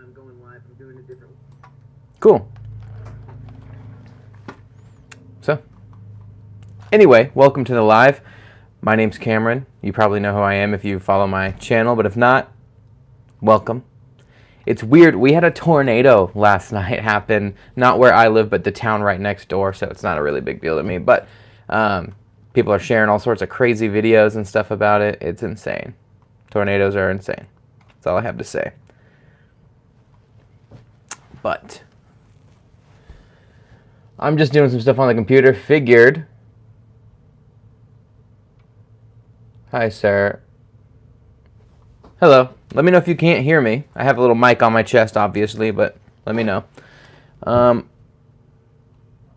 I'm going live. I'm doing a different. Cool. So, anyway, welcome to the live. My name's Cameron. You probably know who I am if you follow my channel, but if not, welcome. It's weird. We had a tornado last night happen, not where I live, but the town right next door, so it's not a really big deal to me. But people are sharing all sorts of crazy videos and stuff about it. It's insane. Tornadoes are insane. That's all I have to say. But I'm just doing some stuff on the computer. Figured. Hi, sir. Hello. Let me know if you can't hear me. I have a little mic on my chest, obviously, but let me know.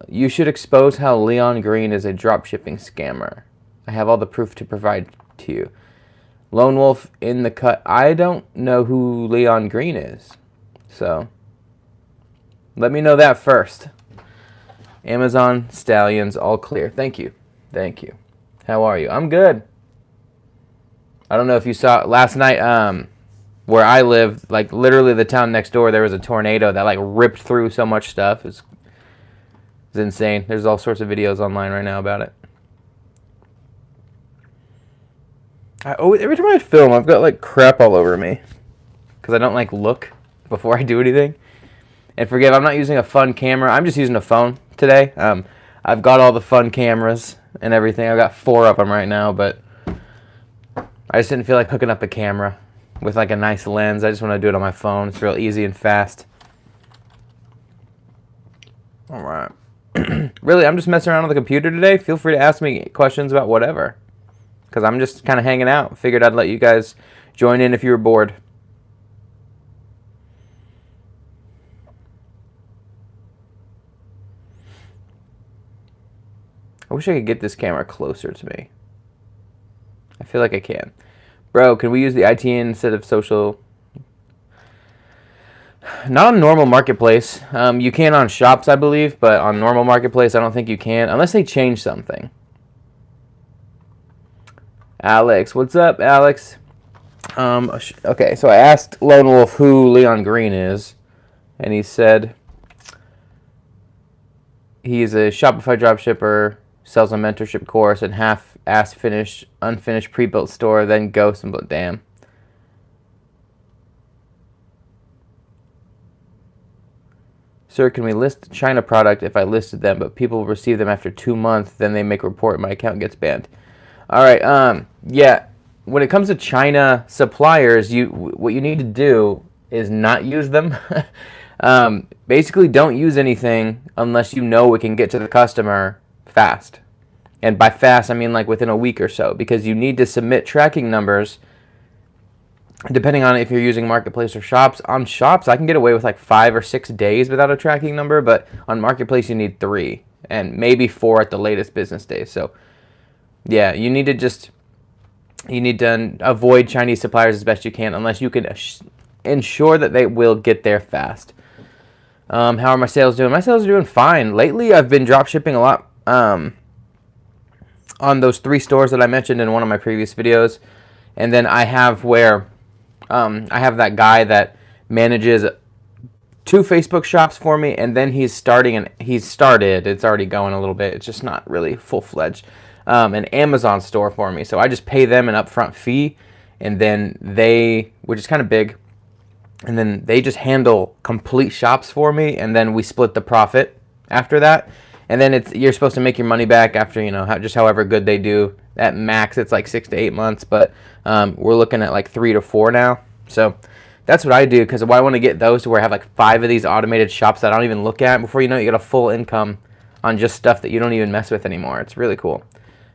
You should expose how Leon Green is a dropshipping scammer. I have all the proof to provide to you. Lone Wolf in the cut. I don't know who Leon Green is, so let me know that first. Amazon Stallions, all clear. Thank you. Thank you. How are you? I'm good. I don't know if you saw last night where I live, like literally the town next door, there was a tornado that like ripped through so much stuff. It's insane. There's all sorts of videos online right now about it. Every time I film, I've got like crap all over me because I don't like look before I do anything. And forgive, I'm not using a fun camera. I'm just using a phone today. I've got all the fun cameras and everything. I've got 4 of them right now, but I just didn't feel like hooking up a camera with like a nice lens. I just want to do it on my phone. It's real easy and fast. All right. Really, I'm just messing around on the computer today. Feel free to ask me questions about whatever, because I'm just kind of hanging out. Figured I'd let you guys join in if you were bored. I wish I could get this camera closer to me. I feel like I can. Bro, can we use the ITN instead of social? Not on normal marketplace. You can on shops, I believe, but on normal marketplace, I don't think you can, unless they change something. Alex, what's up, Alex? Okay, so I asked Lone Wolf who Leon Green is, and he said he's a Shopify dropshipper, sells a mentorship course, and half-ass unfinished pre-built store, then ghosts and damn. Sir, can we list China product if I listed them, but people receive them after 2 months, then they make a report and my account gets banned? All right, yeah, when it comes to China suppliers, what you need to do is not use them. Basically, don't use anything unless you know it can get to the customer fast. And by fast, I mean like within a week or so, because you need to submit tracking numbers depending on if you're using Marketplace or Shops. On Shops, I can get away with like 5 or 6 days without a tracking number, but on Marketplace, you need 3 and maybe 4 at the latest business days. So yeah, you need to avoid Chinese suppliers as best you can unless you can ensure that they will get there fast. How are my sales doing? My sales are doing fine. Lately, I've been drop shipping a lot on those 3 stores that I mentioned in one of my previous videos. And then I have where I have that guy that manages 2 Facebook shops for me, and then he's started, it's already going a little bit, it's just not really full-fledged, an Amazon store for me. So I just pay them an upfront fee, and then which is kind of big, and then they just handle complete shops for me, and then we split the profit after that. And then you're supposed to make your money back after, just however good they do. At max, it's like 6 to 8 months, but we're looking at like 3 to 4 now. So that's what I do, because I want to get those to where I have like 5 of these automated shops that I don't even look at. Before you know it, you get a full income on just stuff that you don't even mess with anymore. It's really cool.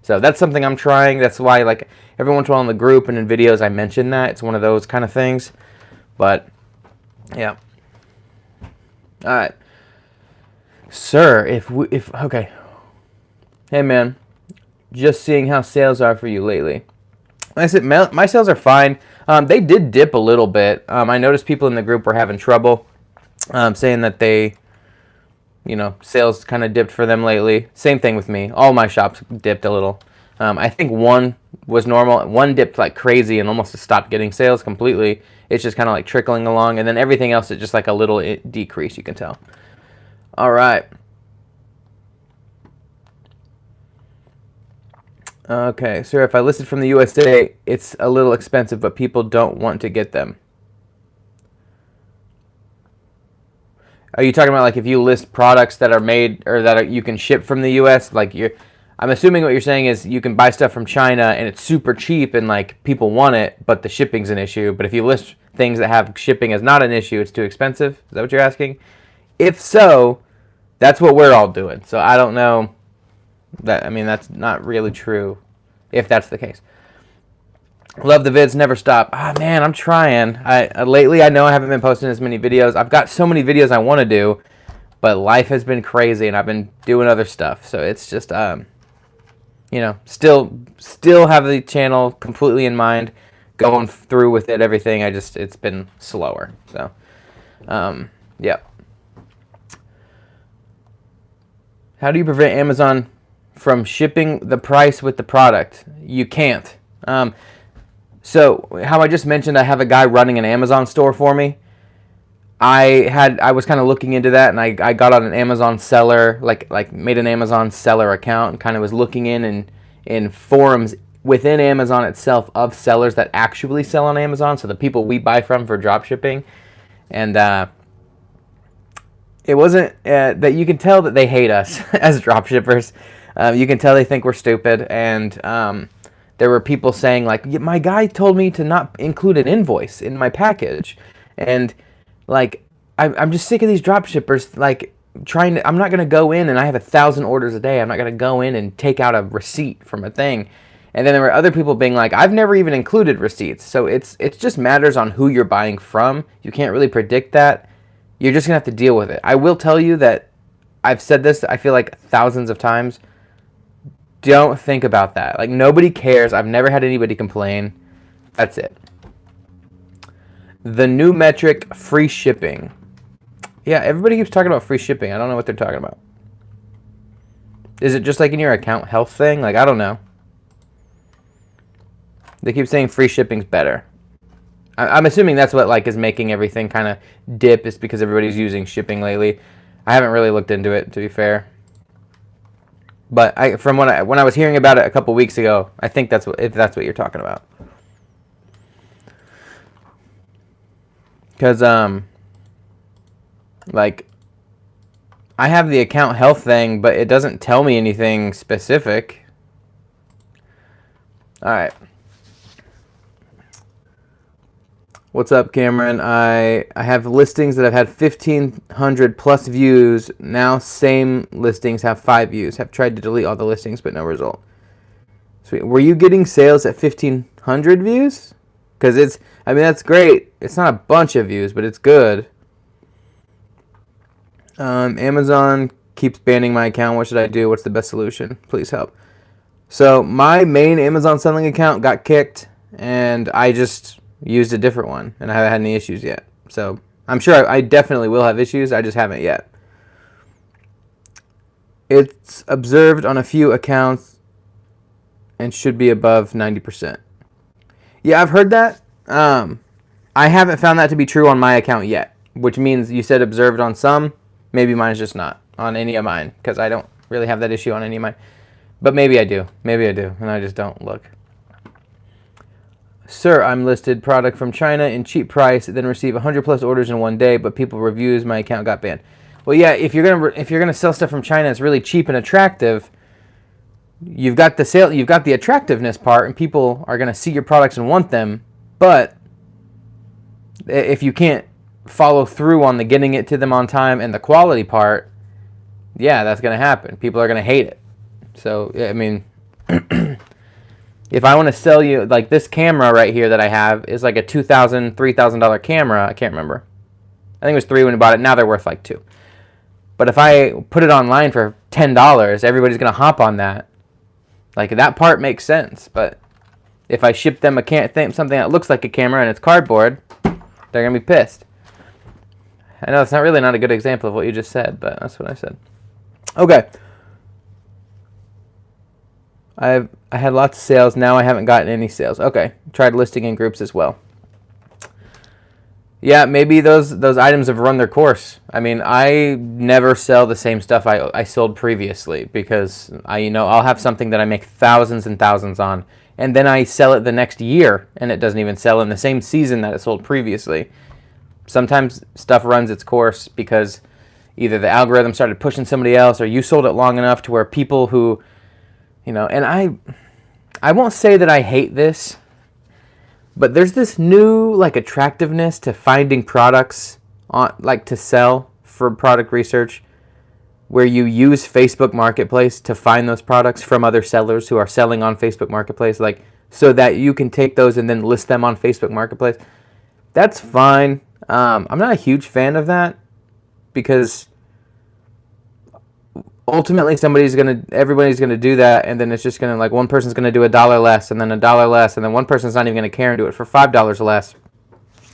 So that's something I'm trying. That's why, like, every once in a while in the group and in videos I mention that. It's one of those kind of things. But, yeah. All right. Sir, okay. Hey, man. Just seeing how sales are for you lately. Like I said, my sales are fine. They did dip a little bit. I noticed people in the group were having trouble, saying that they, sales kind of dipped for them lately. Same thing with me. All my shops dipped a little. I think one was normal. One dipped like crazy and almost stopped getting sales completely. It's just kind of like trickling along, and then everything else is just like a little decrease, you can tell. All right. Okay, sir, if I listed from the USA, it's a little expensive, but people don't want to get them. Are you talking about like if you list products that are made or that you can ship from the US? Like I'm assuming what you're saying is you can buy stuff from China and it's super cheap and like people want it, but the shipping's an issue. But if you list things that have shipping as not an issue, it's too expensive. Is that what you're asking? If so, that's what we're all doing. So I don't know that. I mean, that's not really true if that's the case. Love the vids, never stop. Man, I'm trying. Lately, I know I haven't been posting as many videos. I've got so many videos I want to do, but life has been crazy, and I've been doing other stuff. So it's just, you know, still have the channel completely in mind, going through with it, everything. It's been slower. So, yeah. How do you prevent Amazon from shipping the price with the product? You can't. So how I just mentioned, I have a guy running an Amazon store for me. I was kind of looking into that, and I got on an Amazon seller, like made an Amazon seller account, and kind of was looking in forums within Amazon itself of sellers that actually sell on Amazon, so the people we buy from for drop shipping. And it wasn't that you can tell that they hate us as drop shippers. You can tell they think we're stupid, and there were people saying like, my guy told me to not include an invoice in my package. And like, I'm just sick of these drop shippers, like I'm not going to go in, and I have 1,000 orders a day. I'm not going to go in and take out a receipt from a thing. And then there were other people being like, I've never even included receipts. So it's just matters on who you're buying from. You can't really predict that. You're just going to have to deal with it. I will tell you that I've said this, I feel like thousands of times. Don't think about that. Like, nobody cares. I've never had anybody complain. That's it. The new metric, free shipping. Yeah, everybody keeps talking about free shipping. I don't know what they're talking about. Is it just like in your account health thing? Like, I don't know. They keep saying free shipping's better. I'm assuming that's what like is making everything kind of dip, is because everybody's using shipping lately. I haven't really looked into it, to be fair. But from when I was hearing about it a couple weeks ago, I think that's what you're talking about. Because like I have the account health thing, but it doesn't tell me anything specific. All right. What's up, Cameron? I have listings that have had 1,500 plus views. Now same listings have 5 views. Have tried to delete all the listings, but no result. Sweet. Were you getting sales at 1,500 views? Because I mean, that's great. It's not a bunch of views, but it's good. Amazon keeps banning my account. What should I do? What's the best solution? Please help. So my main Amazon selling account got kicked, and I just used a different one, and I haven't had any issues yet. So I'm sure I definitely will have issues. I just haven't yet. It's observed on a few accounts and should be above 90%. Yeah, I've heard that. I haven't found that to be true on my account yet, which means you said observed on some. Maybe mine's just not on any of mine, because I don't really have that issue on any of mine. But maybe I do. Maybe I do, and I just don't look. Sir, I'm listed product from China in cheap price, then receive 100 plus orders in one day, but people reviews, my account got banned. Well, yeah, if you're gonna sell stuff from China, it's really cheap and attractive. You've got the sale, you've got the attractiveness part, and people are gonna see your products and want them. But if you can't follow through on the getting it to them on time and the quality part, yeah, that's gonna happen. People are gonna hate it. So I mean. If I want to sell you, like this camera right here that I have is like a $2,000, $3,000 camera. I can't remember. I think it was $3 when I bought it. Now they're worth like $2. But if I put it online for $10, everybody's going to hop on that. Like, that part makes sense. But if I ship them something that looks like a camera and it's cardboard, they're going to be pissed. I know it's not a good example of what you just said, but that's what I said. Okay. I had lots of sales. Now I haven't gotten any sales. Okay, tried listing in groups as well. Yeah, maybe those items have run their course. I mean, I never sell the same stuff I sold previously, because I'll have something that I make thousands and thousands on, and then I sell it the next year and it doesn't even sell in the same season that it sold previously. Sometimes stuff runs its course because either the algorithm started pushing somebody else, or you sold it long enough to where people who, and I won't say that I hate this, but there's this new attractiveness to finding products to sell for product research, where you use Facebook Marketplace to find those products from other sellers who are selling on Facebook Marketplace, so that you can take those and then list them on Facebook Marketplace. That's fine. I'm not a huge fan of that, because ultimately everybody's gonna do that, and then it's just gonna one person's gonna do $1 less, and then $1 less, and then one person's not even gonna care and do it for $5 less,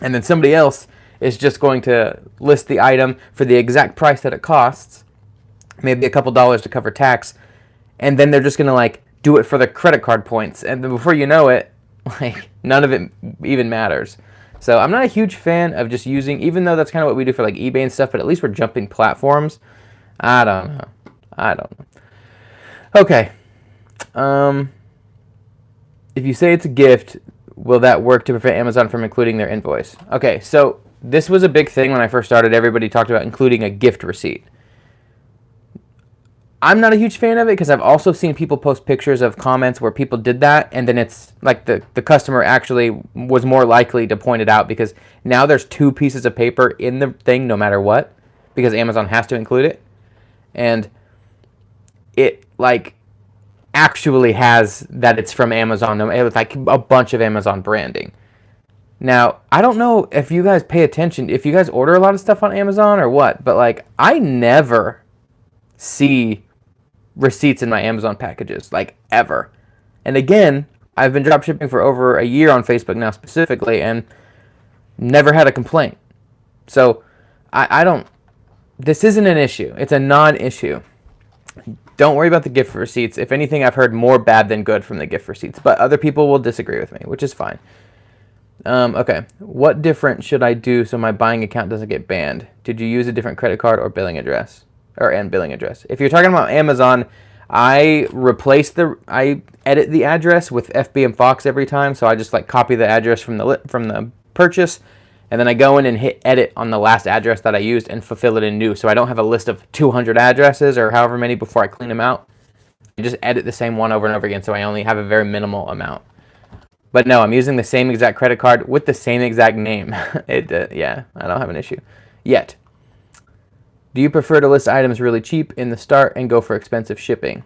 and then somebody else is just going to list the item for the exact price that it costs, maybe a couple dollars to cover tax, and then they're just gonna do it for the credit card points, and then before you know it, none of it even matters. So I'm not a huge fan of just using, even though that's kind of what we do for eBay and stuff, but at least we're jumping platforms. I don't know. Okay. If you say it's a gift, will that work to prevent Amazon from including their invoice? Okay, so this was a big thing when I first started. Everybody talked about including a gift receipt. I'm not a huge fan of it, because I've also seen people post pictures of comments where people did that, and then it's the customer actually was more likely to point it out, because now there's 2 pieces of paper in the thing no matter what, because Amazon has to include it. And it actually has that it's from Amazon. It's a bunch of Amazon branding. Now, I don't know if you guys pay attention, if you guys order a lot of stuff on Amazon or what, but I never see receipts in my Amazon packages, ever. And again, I've been dropshipping for over a year on Facebook now specifically, and never had a complaint. So I don't, this isn't an issue. It's a non-issue. Don't worry about the gift receipts. If anything, I've heard more bad than good from the gift receipts, but other people will disagree with me, which is fine. Okay, what different should I do so my buying account doesn't get banned? Did you use a different credit card or billing address? And billing address. If you're talking about Amazon, I edit the address with FB and Fox every time, so I just copy the address from the purchase, and then I go in and hit edit on the last address that I used and fulfill it in new, so I don't have a list of 200 addresses or however many before I clean them out. I just edit the same one over and over again, so I only have a very minimal amount. But no, I'm using the same exact credit card with the same exact name. Yeah, I don't have an issue yet. Do you prefer to list items really cheap in the start and go for expensive shipping?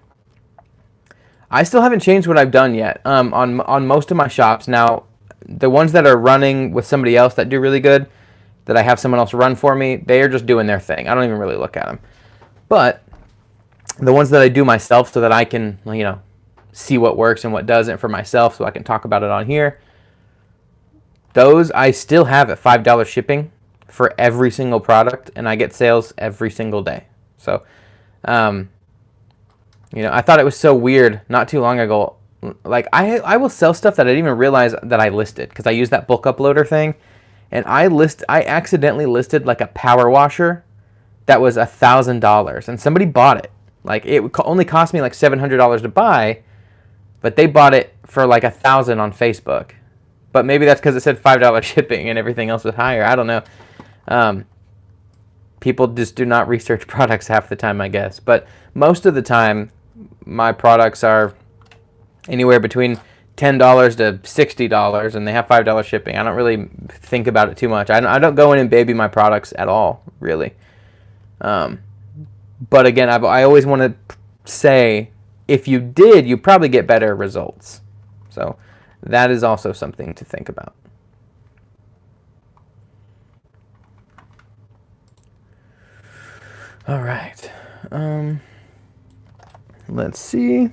I still haven't changed what I've done yet on most of my shops. Now, the ones that are running with somebody else that do really good, that I have someone else run for me, they are just doing their thing. I don't even really look at them. But the ones that I do myself, so that I can, see what works and what doesn't for myself, so I can talk about it on here, those I still have at $5 shipping for every single product, and I get sales every single day. So, I thought it was so weird not too long ago. I will sell stuff that I didn't even realize that I listed, because I use that bulk uploader thing, and I accidentally listed a power washer that was $1,000, and somebody bought it. It only cost me $700 to buy, but they bought it for $1,000 on Facebook. But maybe that's because it said $5 shipping and everything else was higher. I don't know. People just do not research products half the time, I guess. But most of the time, my products are anywhere between $10 to $60, and they have $5 shipping. I don't really think about it too much. I don't go in and baby my products at all, really. But again, I always want to say, if you did, you probably get better results. So that is also something to think about. All right. Let's see.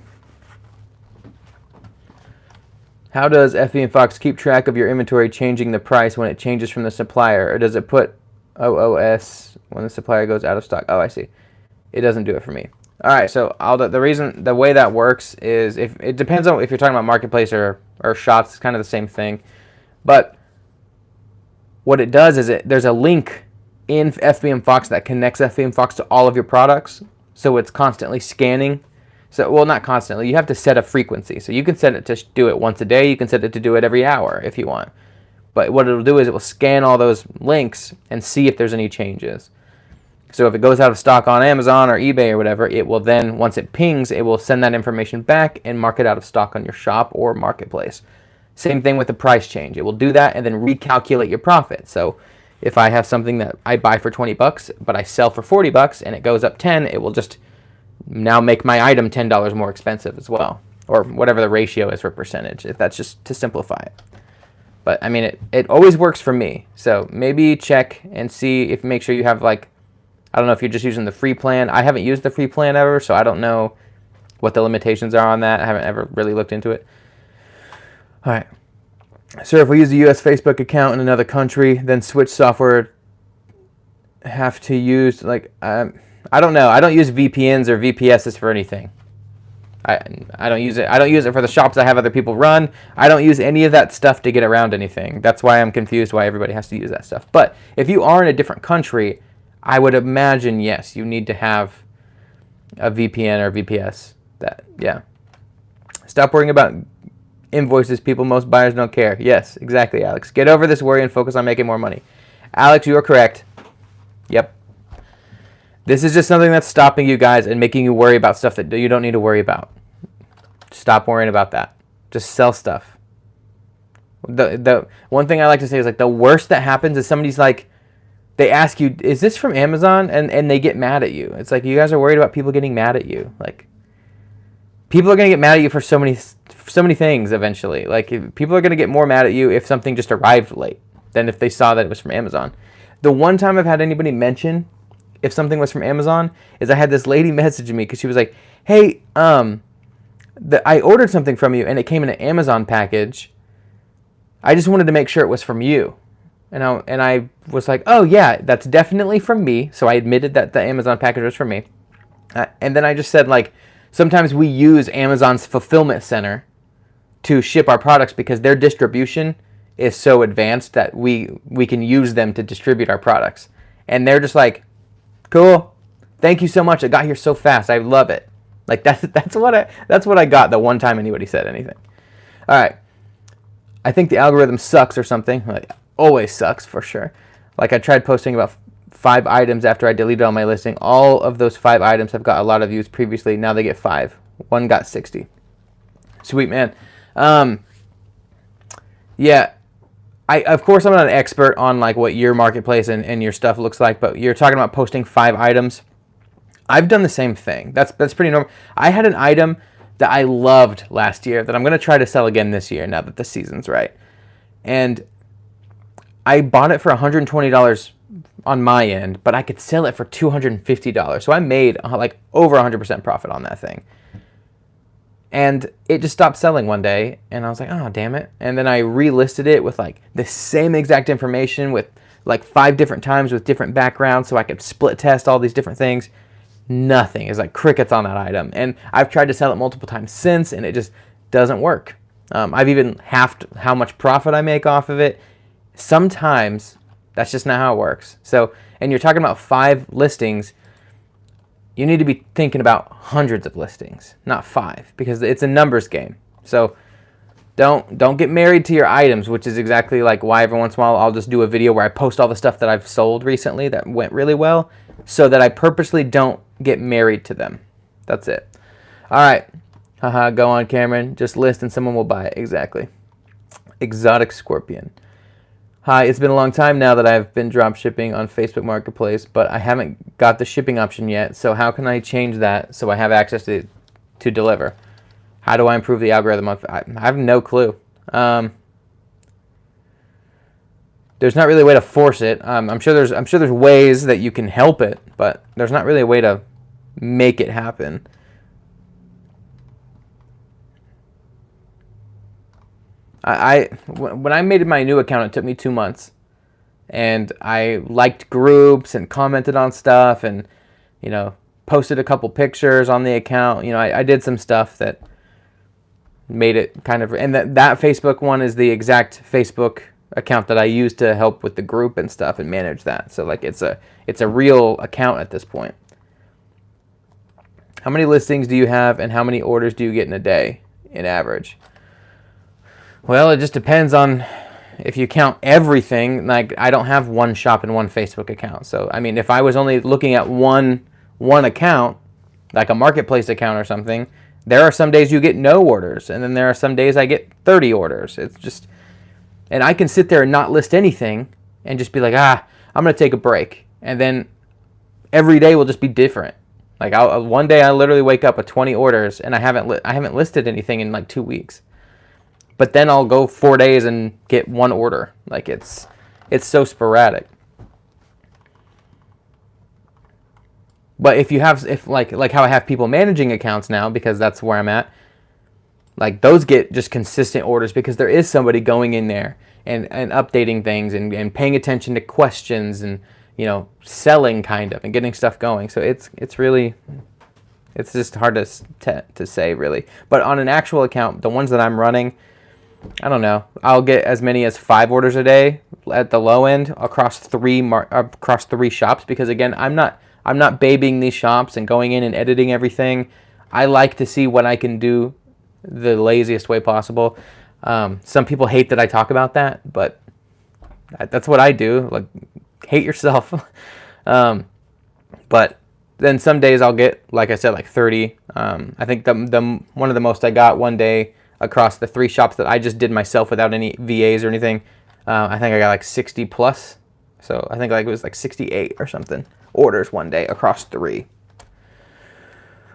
How does FB and Fox keep track of your inventory changing the price when it changes from the supplier? Or does it put OOS when the supplier goes out of stock? Oh, I see. It doesn't do it for me. All right, so the way that works is if it depends on if you're talking about marketplace or shops, it's kind of the same thing. But what it does is there's a link in FBM Fox that connects FBM Fox to all of your products, so it's constantly scanning. So, well, not constantly. You have to set a frequency. So you can set it to do it once a day. You can set it to do it every hour if you want. But what it'll do is it will scan all those links and see if there's any changes. So if it goes out of stock on Amazon or eBay or whatever, it will then, once it pings, it will send that information back and mark it out of stock on your shop or marketplace. Same thing with the price change. It will do that and then recalculate your profit. So if I have something that I buy for 20 bucks, but I sell for 40 bucks and it goes up 10, it will just now make my item $10 more expensive as well, or whatever the ratio is for percentage, if that's just to simplify it. But I mean, it always works for me. So maybe check and see if, make sure you have, like, I don't know if you're just using the free plan. I haven't used the free plan ever, so I don't know what the limitations are on that. I haven't ever really looked into it. All right. So if we use a US Facebook account in another country, then switch software have to use, like, I don't know. I don't use VPNs or VPSs for anything. I don't use it. I don't use it for the shops I have other people run. I don't use any of that stuff to get around anything. That's why I'm confused why everybody has to use that stuff. But if you are in a different country, I would imagine, yes, you need to have a VPN or VPS. Yeah. Stop worrying about invoices, people. Most buyers don't care. Yes, exactly, Alex. Get over this worry and focus on making more money. Alex, you are correct. Yep. This is just something that's stopping you guys and making you worry about stuff that you don't need to worry about. Stop worrying about that. Just sell stuff. The one thing I like to say is, like, the worst that happens is somebody's like, they ask you, is this from Amazon? And they get mad at you. It's like, you guys are worried about people getting mad at you. Like, people are going to get mad at you for so many things eventually. Like, people are going to get more mad at you if something just arrived late than if they saw that it was from Amazon. The one time I've had anybody mention if something was from Amazon is I had this lady message me because she was like, hey, I ordered something from you and it came in an Amazon package. I just wanted to make sure it was from you. And I was like, oh yeah, that's definitely from me. So I admitted that the Amazon package was from me. And then I just said, like, sometimes we use Amazon's fulfillment center to ship our products because their distribution is so advanced that we can use them to distribute our products. And they're just like, cool, thank you so much. It got here so fast. I love it. Like, that's what I got the one time anybody said anything. All right. I think the algorithm sucks or something. Like, always sucks for sure. Like, I tried posting about 5 items after I deleted all my listing. All of those 5 items have got a lot of views previously. Now they get 5. One got 60. Sweet, man. Yeah. Of course, I'm not an expert on, like, what your marketplace and your stuff looks like, but you're talking about posting 5 items. I've done the same thing. That's pretty normal. I had an item that I loved last year that I'm going to try to sell again this year now that the season's right. And I bought it for $120 on my end, but I could sell it for $250. So I made, like, over 100% profit on that thing. And it just stopped selling one day, and I was like, oh, damn it. And then I relisted it with, like, the same exact information with, like, 5 different times with different backgrounds so I could split test all these different things. Nothing. It's like crickets on that item. And I've tried to sell it multiple times since, and it just doesn't work. I've even halved how much profit I make off of it. Sometimes that's just not how it works. So, and you're talking about 5 listings. You need to be thinking about hundreds of listings, not 5, because it's a numbers game. So don't get married to your items, which is exactly like why every once in a while I'll just do a video where I post all the stuff that I've sold recently that went really well, so that I purposely don't get married to them. That's it. All right. Haha, go on, Cameron. Just list and someone will buy it. Exactly. Exotic Scorpion. Hi, it's been a long time now that I've been drop shipping on Facebook Marketplace, but I haven't got the shipping option yet, so how can I change that so I have access to deliver? How do I improve the algorithm? I have no clue. There's not really a way to force it. I'm sure there's ways that you can help it, but there's not really a way to make it happen. When I made my new account, it took me 2 months, and I liked groups and commented on stuff and, you know, posted a couple pictures on the account. You know, I did some stuff that made it kind of, and that Facebook one is the exact Facebook account that I use to help with the group and stuff and manage that. So like it's a real account at this point. How many listings do you have and how many orders do you get in a day in average? Well, it just depends on if you count everything. Like I don't have one shop and one Facebook account. So I mean, if I was only looking at one account, like a marketplace account or something, there are some days you get no orders, and then there are some days I get 30 orders. It's just, and I can sit there and not list anything and just be like, I'm going to take a break. And then every day will just be different. Like one day I literally wake up with 20 orders and I haven't listed anything in like 2 weeks. But then I'll go 4 days and get one order. Like it's so sporadic. But if like how I have people managing accounts now, because that's where I'm at, like those get just consistent orders because there is somebody going in there and updating things and paying attention to questions and, you know, selling kind of and getting stuff going. So it's really, it's just hard to say really. But on an actual account, the ones that I'm running, I don't know, I'll get as many as 5 orders a day at the low end across three shops, because again, I'm not babying these shops and going in and editing everything. I like to see what I can do the laziest way possible. Some people hate that I talk about that, but that's what I do. Like, hate yourself. But then some days I'll get, like I said, like 30. I think the one of the most I got one day across the 3 shops that I just did myself without any VAs or anything, I think I got like 60 plus. So I think like it was like 68 or something orders one day across 3.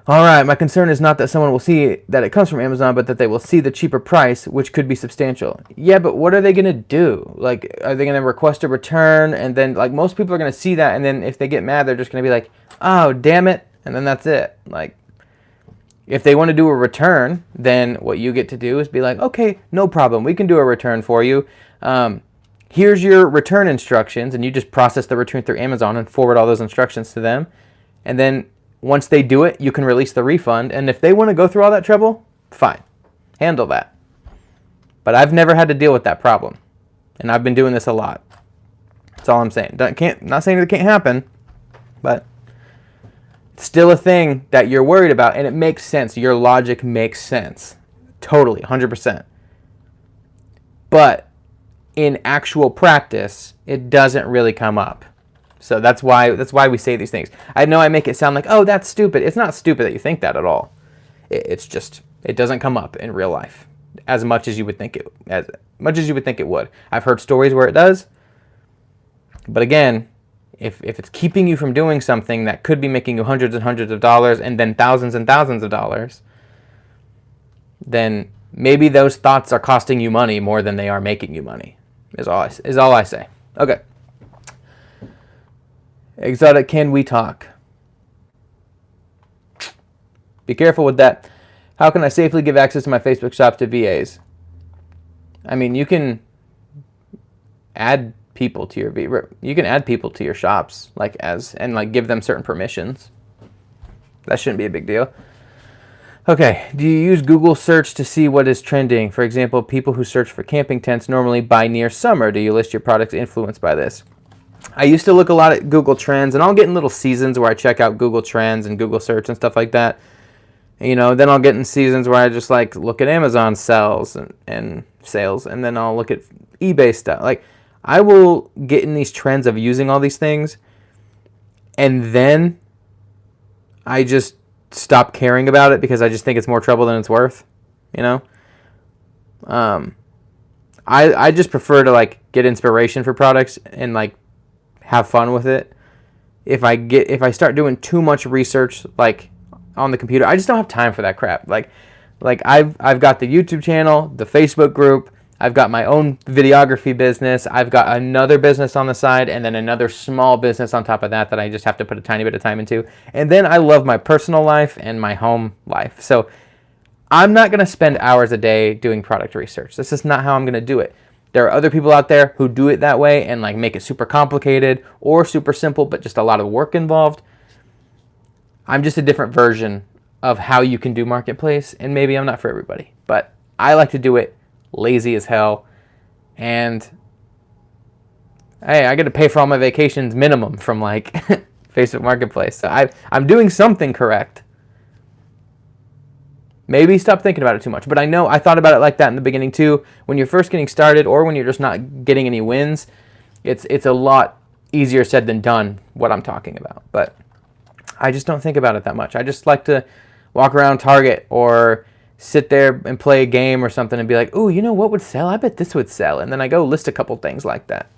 All right, my concern is not that someone will see that it comes from Amazon, but that they will see the cheaper price, which could be substantial. Yeah, but what are they going to do? Like, are they going to request a return? And then, like, most people are going to see that, and then if they get mad, they're just going to be like, oh, damn it, and then that's it. Like, if they want to do a return, then what you get to do is be like, okay, no problem, we can do a return for you. Here's your return instructions, and you just process the return through Amazon and forward all those instructions to them. And then once they do it, you can release the refund. And if they want to go through all that trouble, fine, handle that. But I've never had to deal with that problem, and I've been doing this a lot. That's all I'm saying. Not saying it can't happen, but it's still a thing that you're worried about, and it makes sense. Your logic makes sense, totally, 100%. But in actual practice, it doesn't really come up. So that's why we say these things. I know I make it sound like, oh, that's stupid. It's not stupid that you think that at all. It's just, it doesn't come up in real life as much as you would think it would. I've heard stories where it does. But again, if it's keeping you from doing something that could be making you hundreds and hundreds of dollars and then thousands and thousands of dollars, then maybe those thoughts are costing you money more than they are making you money, is all I say. Okay. Exotic, can we talk? Be careful with that. How can I safely give access to my Facebook shops to VAs? I mean, you can add people to your shops, and give them certain permissions. That shouldn't be a big deal. Okay, do you use Google search to see what is trending? For example, people who search for camping tents normally buy near summer. Do you list your products influenced by this? I used to look a lot at Google Trends, and I'll get in little seasons where I check out Google Trends and Google Search and stuff like that. You know, then I'll get in seasons where I just like look at Amazon sales and sales, and then I'll look at eBay stuff. Like, I will get in these trends of using all these things, and then I just stop caring about it because I just think it's more trouble than it's worth, you know? I just prefer to like get inspiration for products and like have fun with it. If I start doing too much research like on the computer, I just don't have time for that crap. Like I've got the YouTube channel, the Facebook group, I've got my own videography business, I've got another business on the side, and then another small business on top of that I just have to put a tiny bit of time into. And then I love my personal life and my home life. So I'm not going to spend hours a day doing product research. This is not how I'm going to do it. There are other people out there who do it that way and like make it super complicated or super simple, but just a lot of work involved. I'm just a different version of how you can do marketplace, and maybe I'm not for everybody, but I like to do it lazy as hell, and hey, I get to pay for all my vacations minimum from like Facebook Marketplace, so I'm doing something correct. Maybe stop thinking about it too much, but I know I thought about it like that in the beginning too. When you're first getting started, or when you're just not getting any wins, it's a lot easier said than done, what I'm talking about. But I just don't think about it that much. I just like to walk around Target or sit there and play a game or something and be like, ooh, you know what would sell? I bet this would sell. And then I go list a couple things like that.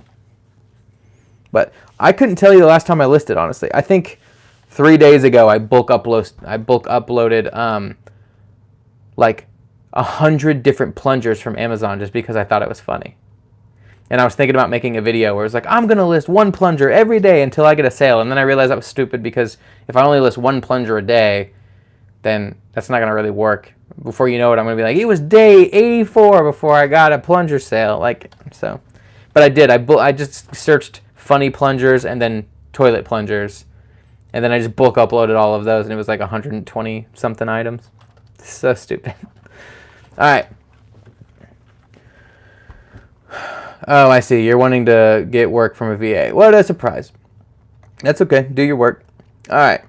But I couldn't tell you the last time I listed, honestly. I think 3 days ago I bulk uploaded like 100 different plungers from Amazon just because I thought it was funny. And I was thinking about making a video where it's like, I'm going to list one plunger every day until I get a sale. And then I realized that was stupid, because if I only list one plunger a day, then that's not going to really work. Before you know it, I'm going to be like, it was day 84 before I got a plunger sale. Like, so. But I did. I just searched funny plungers and then toilet plungers. And then I just bulk uploaded all of those, and it was like 120 something items. So stupid. All right. Oh, I see. You're wanting to get work from a VA. What a surprise. That's okay. Do your work. All right.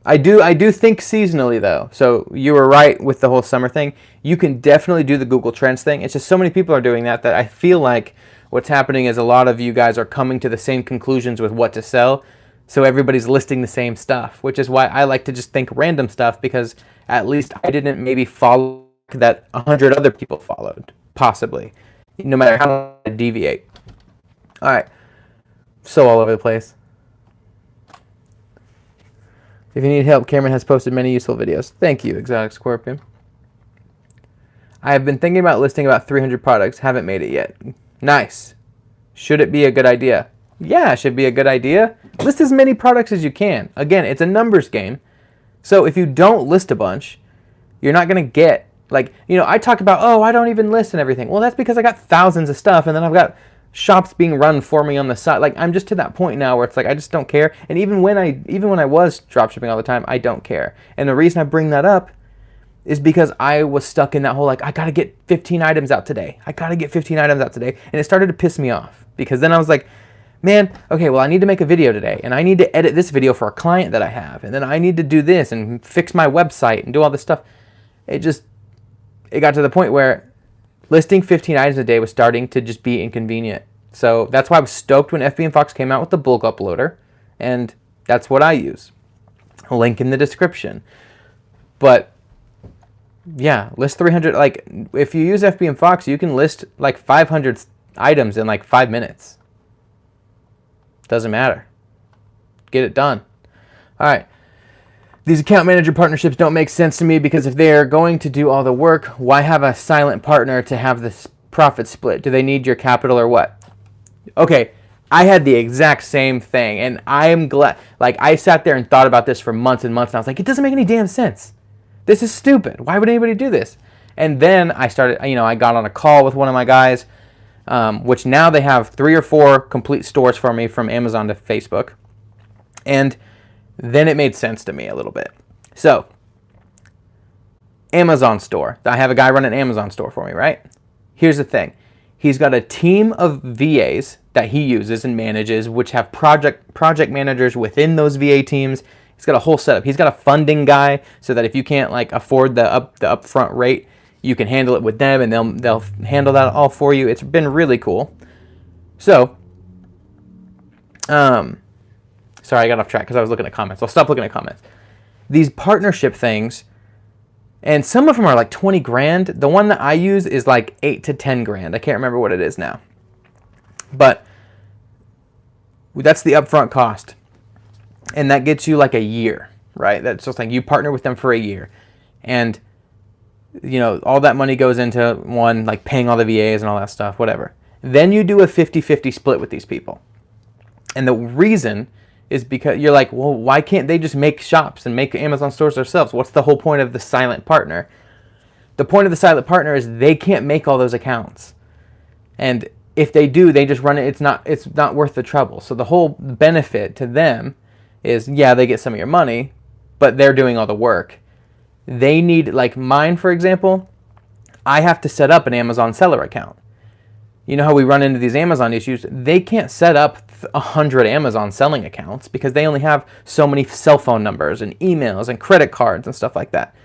I do think seasonally, though. So you were right with the whole summer thing. You can definitely do the Google Trends thing. It's just so many people are doing that I feel like what's happening is a lot of you guys are coming to the same conclusions with what to sell. So everybody's listing the same stuff, which is why I like to just think random stuff, because at least I didn't maybe follow that 100 other people followed, possibly, no matter how I deviate. All right. So all over the place. If you need help, Cameron has posted many useful videos. Thank you, Exotic Scorpion. I have been thinking about listing about 300 products. Haven't made it yet. Nice. Should it be a good idea? Yeah, it should be a good idea. List as many products as you can. Again, it's a numbers game. So if you don't list a bunch, you're not going to get, like, you know, I talk about, oh, I don't even list and everything. Well, that's because I got thousands of stuff, and then I've got shops being run for me on the side. Like, I'm just to that point now where it's like I just don't care. And even when I was dropshipping all the time, I don't care. And the reason I bring that up is because I was stuck in that whole, like, I got to get 15 items out today. I got to get 15 items out today. And it started to piss me off, because then I was like, man, okay, well, I need to make a video today, and I need to edit this video for a client that I have, and then I need to do this and fix my website and do all this stuff. It got to the point where listing 15 items a day was starting to just be inconvenient. So that's why I was stoked when FB and Fox came out with the bulk uploader, and that's what I use. Link in the description. But yeah, list 300. Like, if you use FB and Fox, you can list like 500 items in like 5 minutes. Doesn't matter. Get it done. All right. These account manager partnerships don't make sense to me, because if they're going to do all the work, why have a silent partner to have this profit split? Do they need your capital or what? Okay, I had the exact same thing, and I am glad. Like, I sat there and thought about this for months and months, and I was like, it doesn't make any damn sense. This is stupid. Why would anybody do this? And then I started, I got on a call with one of my guys, which now they have 3 or 4 complete stores for me, from Amazon to Facebook. And then it made sense to me a little bit. So, Amazon store. I have a guy run an Amazon store for me, right? Here's the thing. He's got a team of VAs that he uses and manages, which have project managers within those VA teams. He's got a whole setup. He's got a funding guy, so that if you can't like afford the upfront rate, you can handle it with them, and they'll handle that all for you. It's been really cool. So, sorry, I got off track because I was looking at comments. I'll stop looking at comments. These partnership things, and some of them are like 20 grand. The one that I use is like 8 to 10 grand. I can't remember what it is now. But that's the upfront cost. And that gets you like a year, right? That's just like you partner with them for a year. And, all that money goes into one, like paying all the VAs and all that stuff, whatever. Then you do a 50-50 split with these people. And the reason is because you're like, well, why can't they just make shops and make Amazon stores themselves? What's the whole point of the silent partner? The point of the silent partner is they can't make all those accounts. And if they do, they just run it. It's not worth the trouble. So the whole benefit to them is, yeah, they get some of your money, but they're doing all the work. They need, like mine, for example, I have to set up an Amazon seller account. You know how we run into these Amazon issues? They can't set up 100 Amazon selling accounts because they only have so many cell phone numbers and emails and credit cards and stuff like that.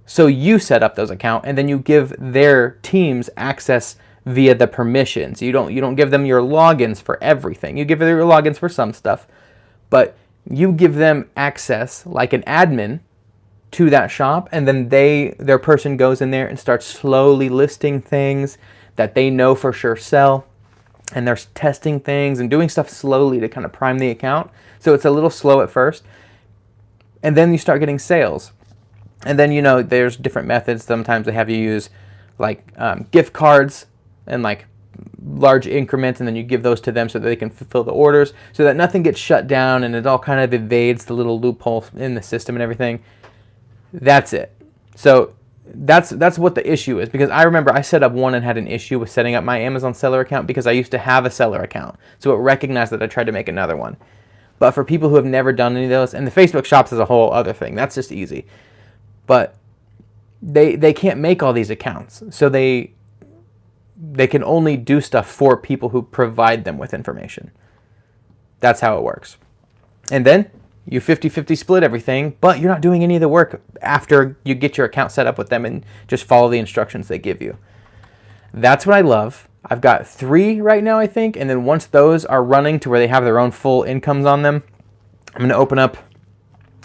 So you set up those accounts, and then you give their teams access via the permissions. You don't give them your logins for everything. You give them your logins for some stuff, but you give them access like an admin to that shop, and then their person goes in there and starts slowly listing things that they know for sure sell, and they're testing things and doing stuff slowly to kind of prime the account. So it's a little slow at first, and then you start getting sales. And then, you know, there's different methods. Sometimes they have you use like gift cards and like large increments, and then you give those to them so that they can fulfill the orders, so that nothing gets shut down and it all kind of evades the little loophole in the system and everything. That's it. So that's what the issue is, because I remember I set up one and had an issue with setting up my Amazon seller account because I used to have a seller account. So it recognized that I tried to make another one. But for people who have never done any of those, and the Facebook shops is a whole other thing, that's just easy. But they can't make all these accounts. So they can only do stuff for people who provide them with information. That's how it works. And then you 50-50 split everything, but you're not doing any of the work after you get your account set up with them and just follow the instructions they give you. That's what I love. I've got 3 right now, I think, and then once those are running to where they have their own full incomes on them, I'm going to open up,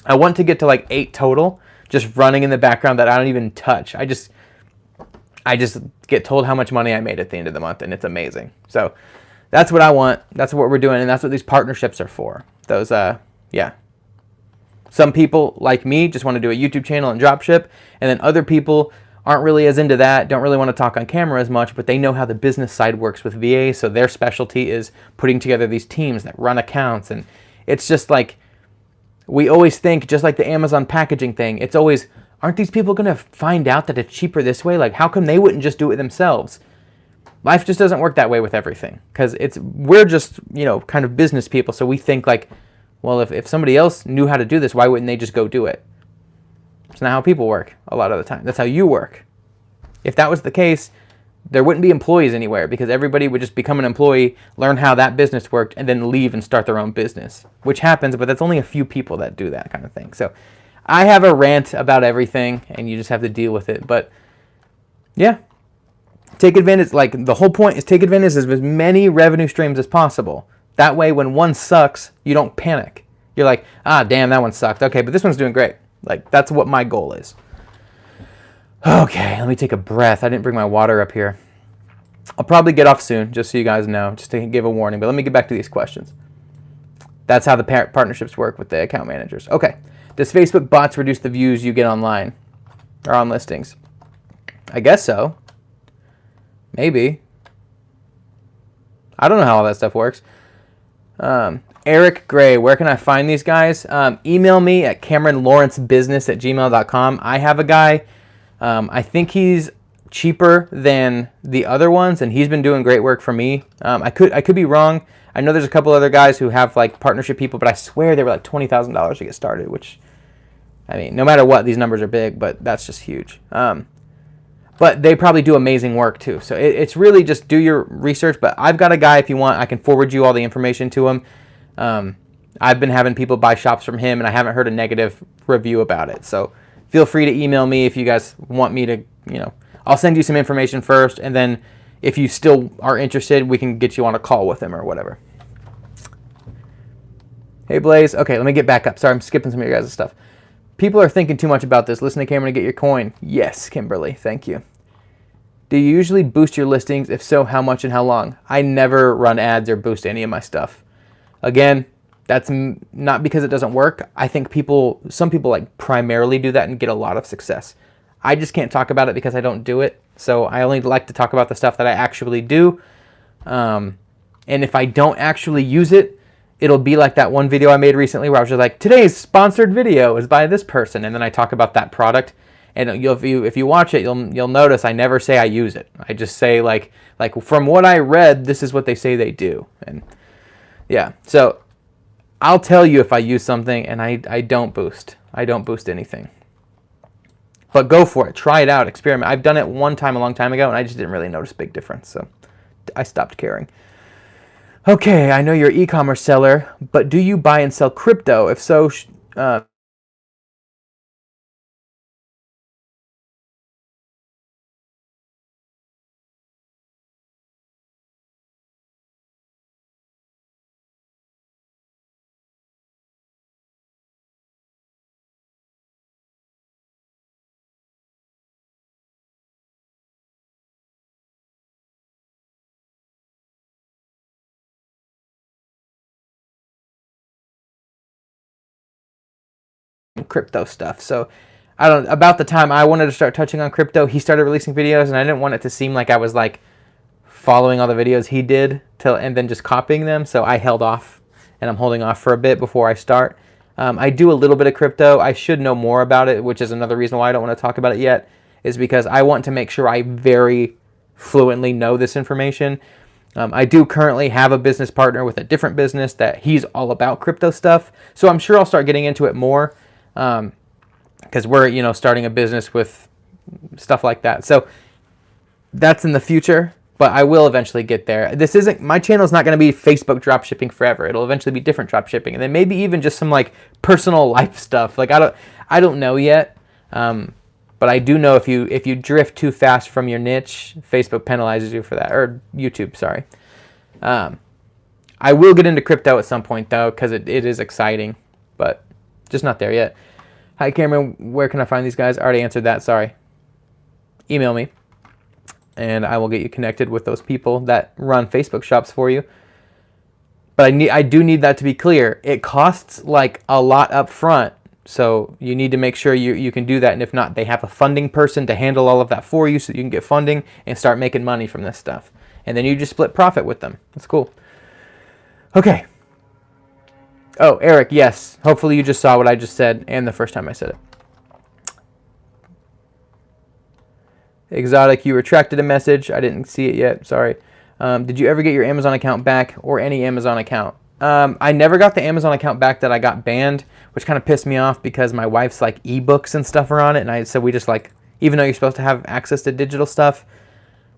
I want to get to like 8 total, just running in the background that I don't even touch. I just get told how much money I made at the end of the month, and it's amazing. So that's what I want. That's what we're doing, and that's what these partnerships are for. Those, yeah. Some people, like me, just want to do a YouTube channel and dropship, and then other people aren't really as into that, don't really want to talk on camera as much, but they know how the business side works with VA, so their specialty is putting together these teams that run accounts. And it's just like, we always think, just like the Amazon packaging thing, it's always, aren't these people going to find out that it's cheaper this way? Like, how come they wouldn't just do it themselves? Life just doesn't work that way with everything, because we're just, you know, kind of business people, so we think like, well, if somebody else knew how to do this, why wouldn't they just go do it? It's not how people work a lot of the time. That's how you work. If that was the case, there wouldn't be employees anywhere, because everybody would just become an employee, learn how that business worked, and then leave and start their own business, which happens, but that's only a few people that do that kind of thing. So I have a rant about everything, and you just have to deal with it. But yeah, take advantage. Like, the whole point is take advantage of as many revenue streams as possible. That way, when one sucks, you don't panic. You're like, ah, damn, that one sucked. Okay, but this one's doing great. Like, that's what my goal is. Okay, let me take a breath. I didn't bring my water up here. I'll probably get off soon, just so you guys know, just to give a warning. But let me get back to these questions. That's how the partnerships work with the account managers. Okay, does Facebook bots reduce the views you get online or on listings? I guess so. Maybe. I don't know how all that stuff works. Eric Gray, where can I find these guys? Email me at CameronLawrenceBusiness@gmail.com. I have a guy. I think he's cheaper than the other ones, and he's been doing great work for me. I could be wrong. I know there's a couple other guys who have like partnership people, but I swear they were like $20,000 to get started, which, I mean, no matter what, these numbers are big, but that's just huge. But they probably do amazing work too. So it's really just do your research. But I've got a guy, if you want, I can forward you all the information to him. I've been having people buy shops from him, and I haven't heard a negative review about it. So feel free to email me if you guys want me to, you know, I'll send you some information first, and then if you still are interested, we can get you on a call with him or whatever. Hey, Blaze. Okay, let me get back up. Sorry, I'm skipping some of your guys' stuff. People are thinking too much about this. Listen to Cameron to get your coin. Yes, Kimberly. Thank you. Do you usually boost your listings? If so, how much and how long? I never run ads or boost any of my stuff. Again, that's not because it doesn't work. I think some people like primarily do that and get a lot of success. I just can't talk about it because I don't do it. So I only like to talk about the stuff that I actually do. And if I don't actually use it, it'll be like that one video I made recently where I was just like, today's sponsored video is by this person. And then I talk about that product. And if you watch it, you'll notice I never say I use it. I just say like from what I read, this is what they say they do. And yeah, so I'll tell you if I use something, and I don't boost. I don't boost anything. But go for it. Try it out. Experiment. I've done it one time a long time ago, and I just didn't really notice a big difference. So I stopped caring. Okay, I know you're an e-commerce seller, but do you buy and sell crypto? If so, crypto stuff. So I don't, about the time I wanted to start touching on crypto, he started releasing videos, and I didn't want it to seem like I was like following all the videos he did and then just copying them. So I held off, and I'm holding off for a bit before I start. I do a little bit of crypto. I should know more about it, which is another reason why I don't want to talk about it yet, is because I want to make sure I very fluently know this information. I do currently have a business partner with a different business that he's all about crypto stuff. So I'm sure I'll start getting into it more, because we're, starting a business with stuff like that. So that's in the future, but I will eventually get there. My channel is not going to be Facebook dropshipping forever. It'll eventually be different dropshipping, and then maybe even just some like personal life stuff. Like I don't know yet, but I do know if you drift too fast from your niche, Facebook penalizes you for that, or YouTube, sorry. I will get into crypto at some point though, because it is exciting, but just not there yet. Hi Cameron, where can I find these guys? I already answered that, sorry. Email me, and I will get you connected with those people that run Facebook shops for you. But I do need that to be clear. It costs like a lot up front, so you need to make sure you can do that. And if not, they have a funding person to handle all of that for you, so you can get funding and start making money from this stuff. And then you just split profit with them. That's cool. Okay. Oh, Eric, yes. Hopefully you just saw what I just said and the first time I said it. Exotic, you retracted a message. I didn't see it yet. Sorry. Did you ever get your Amazon account back, or any Amazon account? I never got the Amazon account back that I got banned, which kind of pissed me off because my wife's like ebooks and stuff are on it, and I said we just like, even though you're supposed to have access to digital stuff,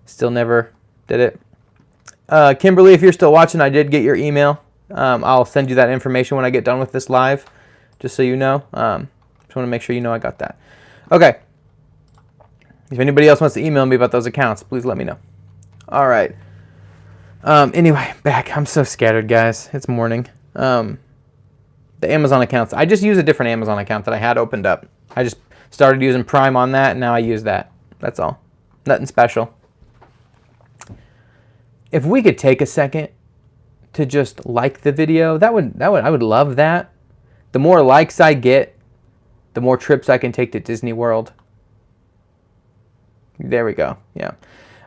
still never did it. Kimberly, if you're still watching, I did get your email. I'll send you that information when I get done with this live, just so you know. Just want to make sure you know I got that. Okay. If anybody else wants to email me about those accounts, please let me know. All right. Anyway, back. I'm so scattered, guys. It's morning. The Amazon accounts. I just use a different Amazon account that I had opened up. I just started using Prime on that, and now I use that. That's all. Nothing special. If we could take a second to just like the video, I would love that. The more likes I get, the more trips I can take to Disney World. There we go. Yeah.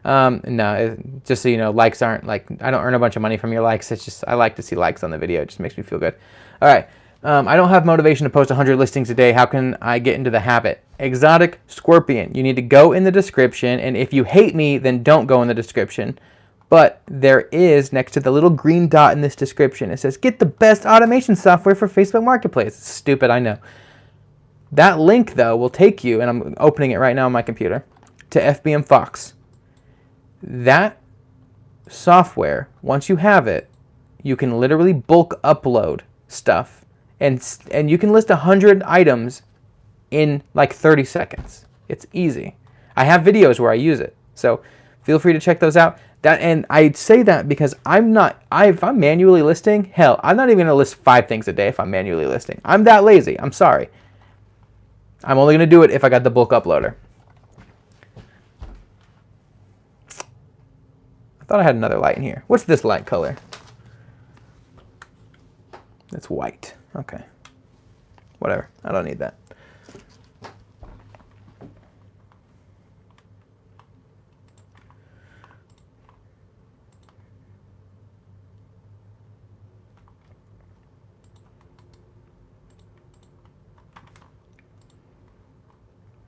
No, just so you know, likes aren't like, I don't earn a bunch of money from your likes. It's just, I like to see likes on the video. It just makes me feel good. All right. I don't have motivation to post 100 listings a day. How can I get into the habit? Exotic Scorpion. You need to go in the description. And if you hate me, then don't go in the description. But there is, next to the little green dot in this description, it says, get the best automation software for Facebook Marketplace. It's stupid, I know. That link, though, will take you, and I'm opening it right now on my computer, to FBM Fox. That software, once you have it, you can literally bulk upload stuff, and you can list 100 items in like 30 seconds. It's easy. I have videos where I use it, so feel free to check those out. And I say that because if I'm manually listing, hell, I'm not even going to list 5 things a day if I'm manually listing. I'm that lazy. I'm sorry. I'm only going to do it if I got the bulk uploader. I thought I had another light in here. What's this light color? It's white. Okay. Whatever. I don't need that.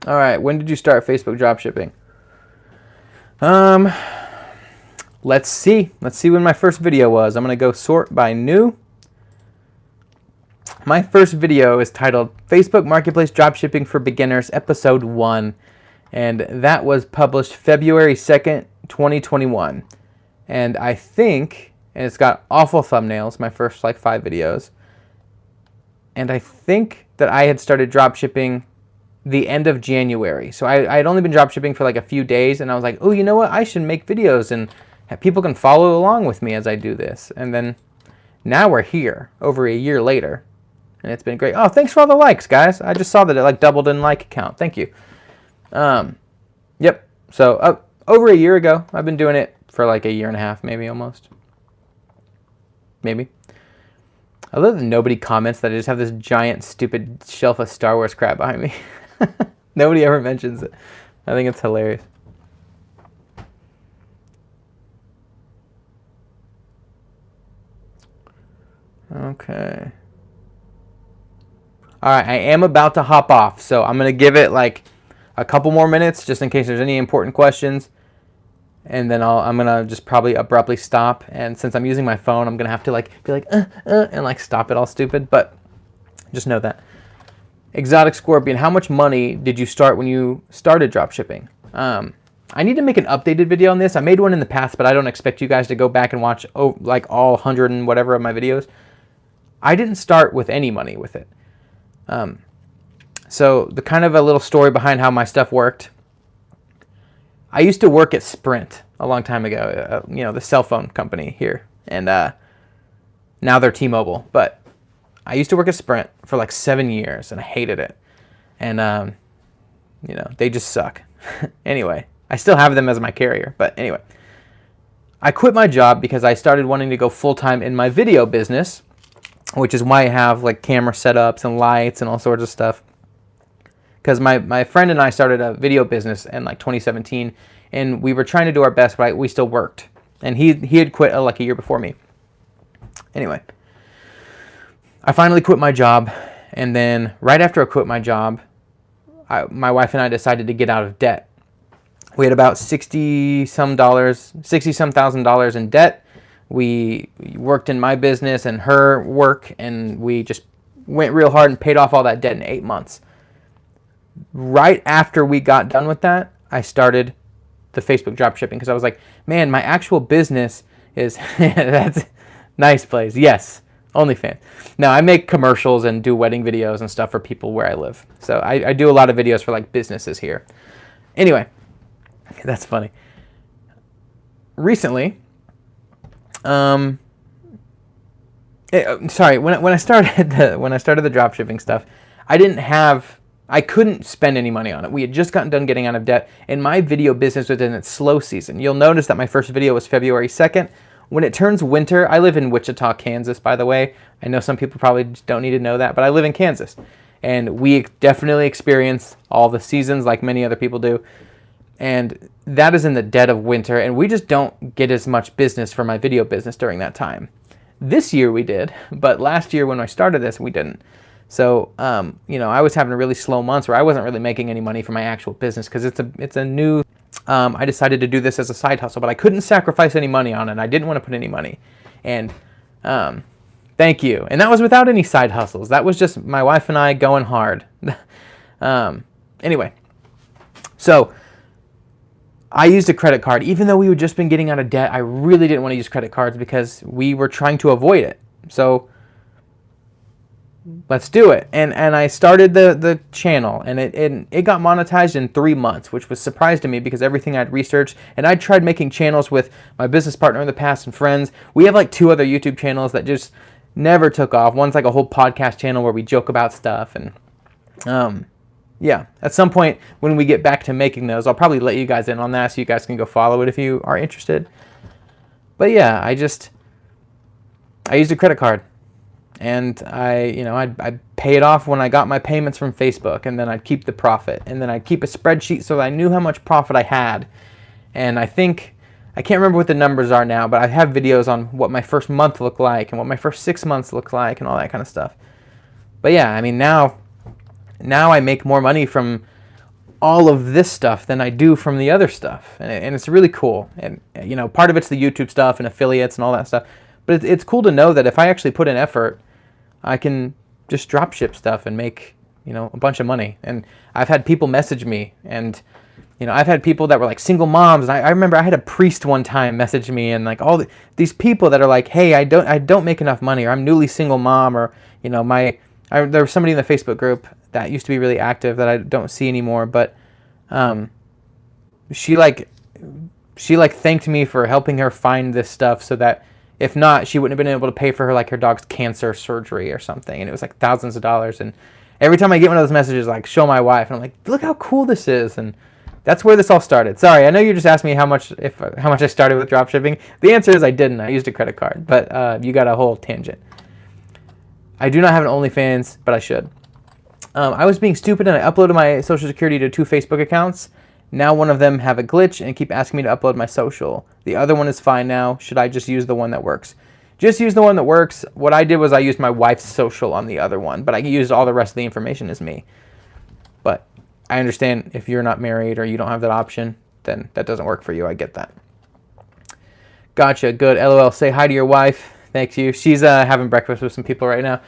All right. When did you start Facebook dropshipping? Let's see. Let's see when my first video was. I'm going to go sort by new. My first video is titled Facebook Marketplace Dropshipping for Beginners, Episode 1. And that was published February 2nd, 2021. And I think, and it's got awful thumbnails, my first like 5 videos. And I think that I had started dropshipping the end of January. So I had only been dropshipping for like a few days, and I was like, oh, you know what? I should make videos and people can follow along with me as I do this. And then now we're here over a year later, and it's been great. Oh, thanks for all the likes, guys. I just saw that it like doubled in like count. Thank you. Yep. So over a year ago, I've been doing it for like a year and a half, maybe almost. Maybe. I love that nobody comments that I just have this giant, stupid shelf of Star Wars crap behind me. Nobody ever mentions it. I think it's hilarious. Okay. All right, I am about to hop off, so I'm going to give it like a couple more minutes just in case there's any important questions. And then I'm going to just probably abruptly stop. And since I'm using my phone, I'm going to have to like be like, and like stop it all stupid. But just know that. Exotic Scorpion, how much money did you start when you started dropshipping? I need to make an updated video on this. I made one in the past, but I don't expect you guys to go back and watch like all 100 and whatever of my videos. I didn't start with any money with it. So the kind of a little story behind how my stuff worked. I used to work at Sprint a long time ago, you know, the cell phone company here. And now they're T-Mobile. But I used to work at Sprint for like 7 years, and I hated it. And, you know, they just suck. Anyway, I still have them as my carrier. But anyway, I quit my job because I started wanting to go full-time in my video business, which is why I have like camera setups and lights and all sorts of stuff. Because my friend and I started a video business in like 2017, and we were trying to do our best, but we still worked. And he had quit like a year before me. Anyway, I finally quit my job, and then right after I quit my job, my wife and I decided to get out of debt. We had about $60-some thousand in debt. We worked in my business and her work, and we just went real hard and paid off all that debt in 8 months. Right after we got done with that, I started the Facebook dropshipping because I was like, man, my actual business is that's nice place. Yes, OnlyFans. Now I make commercials and do wedding videos and stuff for people where I live. So I do a lot of videos for like businesses here. Anyway, that's funny. Recently, sorry, when I started the dropshipping stuff, I couldn't spend any money on it. We had just gotten done getting out of debt, and my video business was in its slow season. You'll notice that my first video was February 2nd. When it turns winter, I live in Wichita, Kansas, by the way. I know some people probably just don't need to know that, but I live in Kansas. And we definitely experience all the seasons like many other people do. And that is in the dead of winter, and we just don't get as much business for my video business during that time. This year we did, but last year when I started this, we didn't. So, you know, I was having really slow months where I wasn't really making any money for my actual business because it's a new, I decided to do this as a side hustle, but I couldn't sacrifice any money on it. I didn't want to put any money. And thank you. And that was without any side hustles. That was just my wife and I going hard. Anyway, so I used a credit card. Even though we had just been getting out of debt, I really didn't want to use credit cards because we were trying to avoid it. So let's do it. And I started the channel, and it got monetized in 3 months, which was a surprise to me because everything I'd researched, and I'd tried making channels with my business partner in the past and friends. We have like 2 other YouTube channels that just never took off. One's like a whole podcast channel where we joke about stuff, and yeah, at some point when we get back to making those, I'll probably let you guys in on that so you guys can go follow it if you are interested. But yeah, I used a credit card. And I'd pay it off when I got my payments from Facebook, and then I'd keep the profit, and then I'd keep a spreadsheet so that I knew how much profit I had. And I can't remember what the numbers are now, but I have videos on what my first month looked like and what my first 6 months looked like and all that kind of stuff. But yeah, I mean, now I make more money from all of this stuff than I do from the other stuff, and it's really cool. And you know, part of it's the YouTube stuff and affiliates and all that stuff, but it's cool to know that if I actually put in effort, I can just drop ship stuff and make, a bunch of money. And I've had people message me, and I've had people that were like single moms. And I remember I had a priest one time message me, and like these people that are like, hey, I don't make enough money, or I'm newly single mom, or there was somebody in the Facebook group that used to be really active that I don't see anymore, but she thanked me for helping her find this stuff, so that if not, she wouldn't have been able to pay for her dog's cancer surgery or something, and it was like thousands of dollars. And every time I get one of those messages, like, show my wife, and I'm like, look how cool this is. And that's where this all started. Sorry, I know you just asked me how much I started with dropshipping. The answer is I didn't. I used a credit card, but you got a whole tangent. I do not have an OnlyFans, but I should. I was being stupid and I uploaded my social security to 2 Facebook accounts. Now one of them have a glitch and keep asking me to upload my social. The other one is fine now. Should I just use the one that works? Just use the one that works. What I did was I used my wife's social on the other one, but I used all the rest of the information as me. But I understand if you're not married or you don't have that option, then that doesn't work for you. I get that. Gotcha. Good. LOL. Say hi to your wife. Thank you. She's having breakfast with some people right now.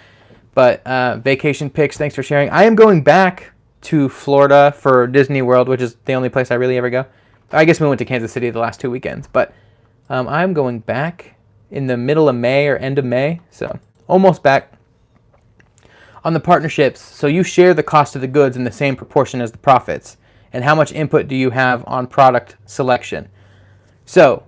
But vacation pics, thanks for sharing. I am going back to Florida for Disney World, which is the only place I really ever go. I guess we went to Kansas City the last 2 weekends. But I'm going back in the middle of May or end of May. So almost back. On the partnerships, so you share the cost of the goods in the same proportion as the profits. And how much input do you have on product selection? So,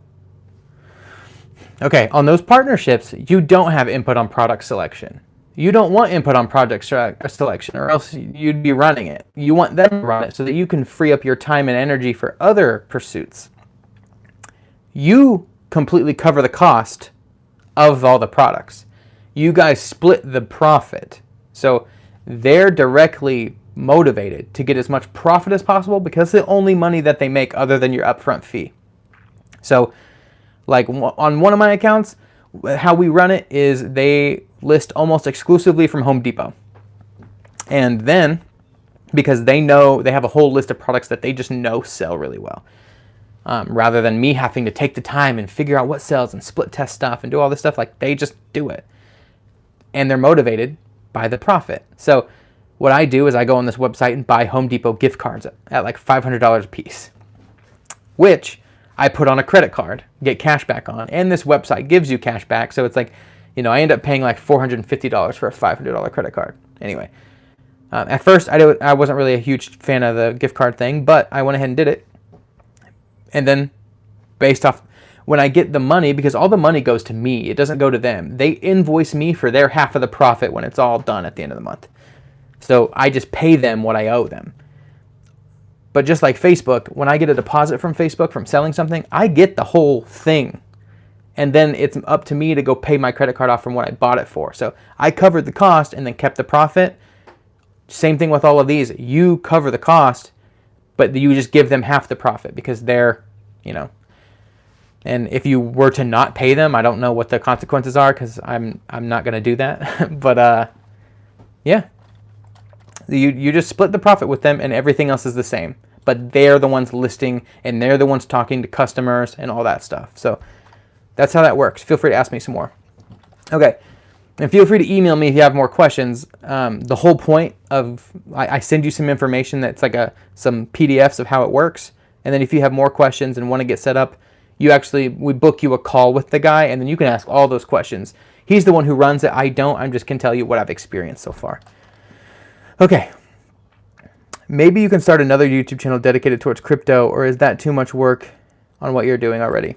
okay, on those partnerships, you don't have input on product selection. You don't want input on product selection, or else you'd be running it. You want them to run it so that you can free up your time and energy for other pursuits. You completely cover the cost of all the products. You guys split the profit. So they're directly motivated to get as much profit as possible because it's the only money that they make other than your upfront fee. So like on one of my accounts, how we run it is they list almost exclusively from Home Depot. And then, because they know they have a whole list of products that they just know sell really well, rather than me having to take the time and figure out what sells and split test stuff and do all this stuff, like they just do it. And they're motivated by the profit. So what I do is I go on this website and buy Home Depot gift cards at like $500 a piece, which I put on a credit card, get cash back on, and this website gives you cash back. So it's like, I end up paying like $450 for a $500 credit card. Anyway, at first I wasn't really a huge fan of the gift card thing, but I went ahead and did it. And then based off, when I get the money, because all the money goes to me, it doesn't go to them. They invoice me for their half of the profit when it's all done at the end of the month. So I just pay them what I owe them. But just like Facebook, when I get a deposit from Facebook from selling something, I get the whole thing. And then it's up to me to go pay my credit card off from what I bought it for. So I covered the cost and then kept the profit. Same thing with all of these. You cover the cost, but you just give them half the profit because they're, and if you were to not pay them, I don't know what the consequences are because I'm not going to do that. But yeah, you just split the profit with them and everything else is the same. But they're the ones listing and they're the ones talking to customers and all that stuff. So that's how that works. Feel free to ask me some more. Okay, and feel free to email me if you have more questions. The whole point of I send you some information that's like some PDFs of how it works. And then if you have more questions and want to get set up, we book you a call with the guy, and then you can ask all those questions. He's the one who runs it. I don't. I just can tell you what I've experienced so far. Okay. Maybe you can start another YouTube channel dedicated towards crypto, or is that too much work on what you're doing already?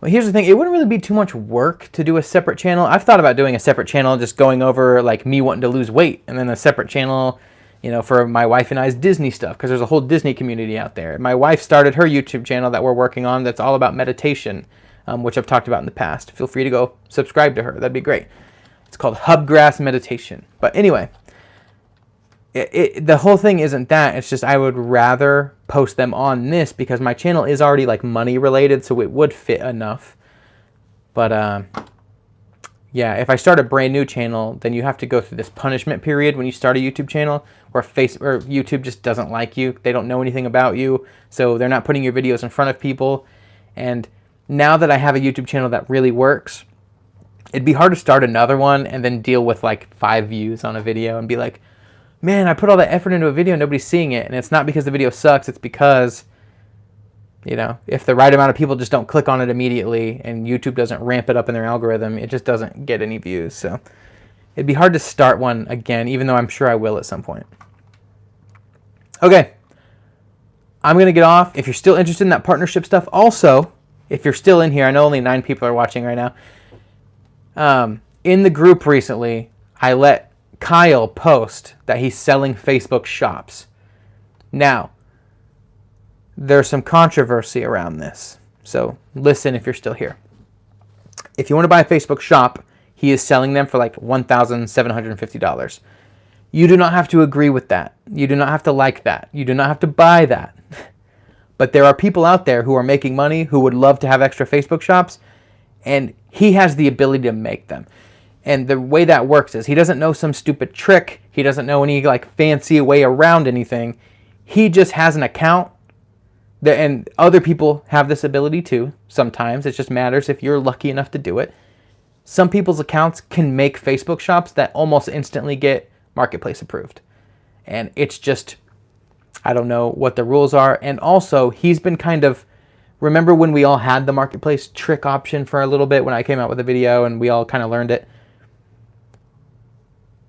Well, here's the thing. It wouldn't really be too much work to do a separate channel. I've thought about doing a separate channel, just going over like me wanting to lose weight, and then a separate channel, for my wife and I's Disney stuff, because there's a whole Disney community out there. My wife started her YouTube channel that we're working on that's all about meditation, which I've talked about in the past. Feel free to go subscribe to her. That'd be great. It's called Hubgrass Meditation. But anyway, the whole thing isn't that. It's just I would rather post them on this because my channel is already like money related, so it would fit enough. But yeah, if I start a brand new channel, then you have to go through this punishment period when you start a YouTube channel where YouTube just doesn't like you. They don't know anything about you, so they're not putting your videos in front of people. And now that I have a YouTube channel that really works, it'd be hard to start another one and then deal with like 5 views on a video and be like, man, I put all that effort into a video and nobody's seeing it. And it's not because the video sucks. It's because, you know, if the right amount of people just don't click on it immediately and YouTube doesn't ramp it up in their algorithm, it just doesn't get any views. So it'd be hard to start one again, even though I'm sure I will at some point. Okay, I'm going to get off. If you're still interested in that partnership stuff, also, if you're still in here, I know only 9 people are watching right now. In the group recently, I let Kyle post that he's selling Facebook shops. Now, there's some controversy around this. So listen if you're still here. If you want to buy a Facebook shop, he is selling them for like $1,750. You do not have to agree with that. You do not have to like that. You do not have to buy that. But there are people out there who are making money who would love to have extra Facebook shops, and he has the ability to make them. And the way that works is he doesn't know some stupid trick. He doesn't know any like fancy way around anything. He just has an account. And other people have this ability too. Sometimes it just matters if you're lucky enough to do it. Some people's accounts can make Facebook shops that almost instantly get marketplace approved. And it's just, I don't know what the rules are. And also, he's been kind of, remember when we all had the marketplace trick option for a little bit when I came out with a video and we all kind of learned it?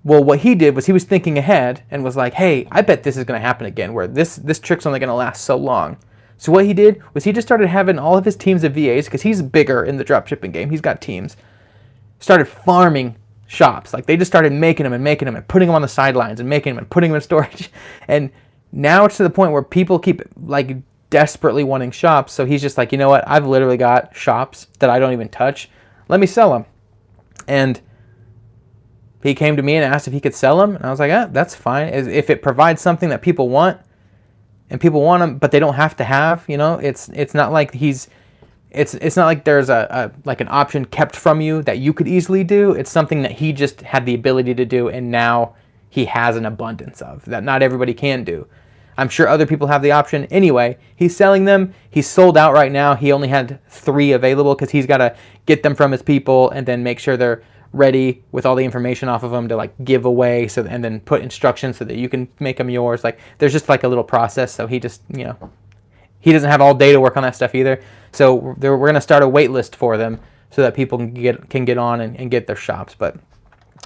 Well, what he did was he was thinking ahead and was like, hey, I bet this is going to happen again, where this trick's only going to last so long. So what he did was he just started having all of his teams of VAs, because he's bigger in the dropshipping game. He's got teams. Started farming shops. Like, they just started making them and putting them on the sidelines and making them and putting them in storage. And now it's to the point where people keep like desperately wanting shops. So he's just like, you know what? I've literally got shops that I don't even touch. Let me sell them. And he came to me and asked if he could sell them. And I was like, that's fine. If it provides something that people want and people want them, but they don't have to have, you know, it's not like it's not like there's like an option kept from you that you could easily do. It's something that he just had the ability to do, and now he has an abundance of that not everybody can do. I'm sure other people have the option. Anyway, he's selling them. He's sold out right now. He only had 3 available because he's got to get them from his people and then make sure they're ready with all the information off of them to like give away, so and then put instructions so that you can make them yours. Like, there's just like a little process. So he just, you know, he doesn't have all day to work on that stuff either. So we're going to start a wait list for them so that people can get on and get their shops. But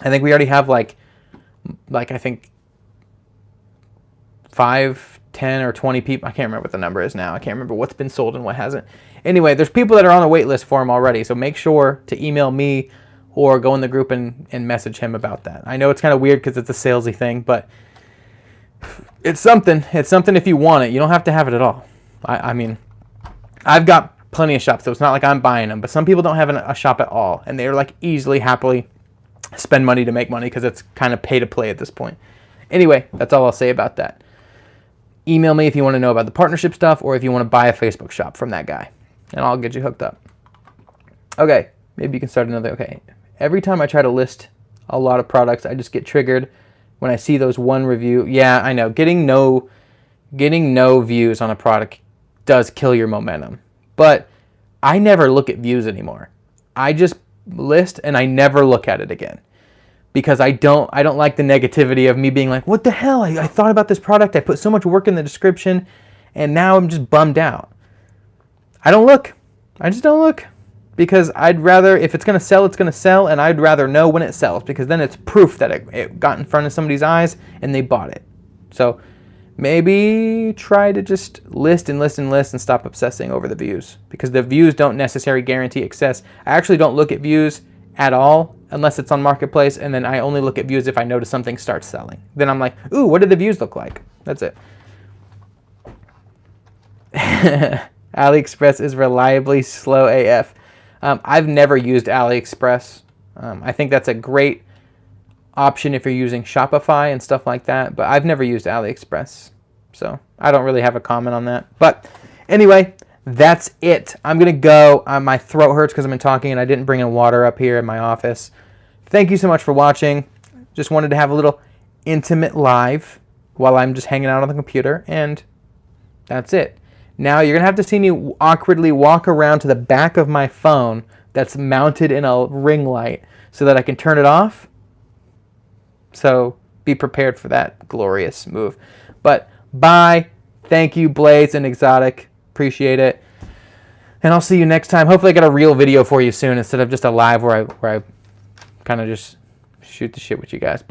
I think we already have like I think 5, 10, or 20 people. I can't remember what the number is now. I can't remember what's been sold and what hasn't. Anyway, there's people that are on the wait list for him already. So make sure to email me or go in the group and message him about that. I know it's kind of weird because it's a salesy thing, but it's something. It's something if you want it. You don't have to have it at all. I mean, I've got plenty of shops, so it's not like I'm buying them, but some people don't have a shop at all, and they're like easily, happily spend money to make money because it's kind of pay to play at this point. Anyway, that's all I'll say about that. Email me if you want to know about the partnership stuff or if you want to buy a Facebook shop from that guy, and I'll get you hooked up. Okay, maybe you can start another. Okay, every time I try to list a lot of products, I just get triggered when I see those one review. Yeah, I know. Getting no views on a product does kill your momentum. But I never look at views anymore. I just list and I never look at it again. Because I don't like the negativity of me being like, what the hell? I thought about this product. I put so much work in the description and now I'm just bummed out. I don't look. I just don't look. Because I'd rather, if it's going to sell, it's going to sell, and I'd rather know when it sells, because then it's proof that it got in front of somebody's eyes and they bought it. So maybe try to just list and stop obsessing over the views, because the views don't necessarily guarantee success. I actually don't look at views at all unless it's on Marketplace, and then I only look at views if I notice something starts selling. Then I'm like, ooh, what did the views look like? That's it. AliExpress is reliably slow AF. I've never used AliExpress. I think that's a great option if you're using Shopify and stuff like that, but I've never used AliExpress, so I don't really have a comment on that. But anyway, that's it. I'm going to go. My throat hurts because I've been talking and I didn't bring in water up here in my office. Thank you so much for watching. Just wanted to have a little intimate live while I'm just hanging out on the computer, and that's it. Now you're going to have to see me awkwardly walk around to the back of my phone that's mounted in a ring light so that I can turn it off. So be prepared for that glorious move. But bye. Thank you, Blaze and Exotic. Appreciate it. And I'll see you next time. Hopefully I get a real video for you soon instead of just a live where I kind of just shoot the shit with you guys. But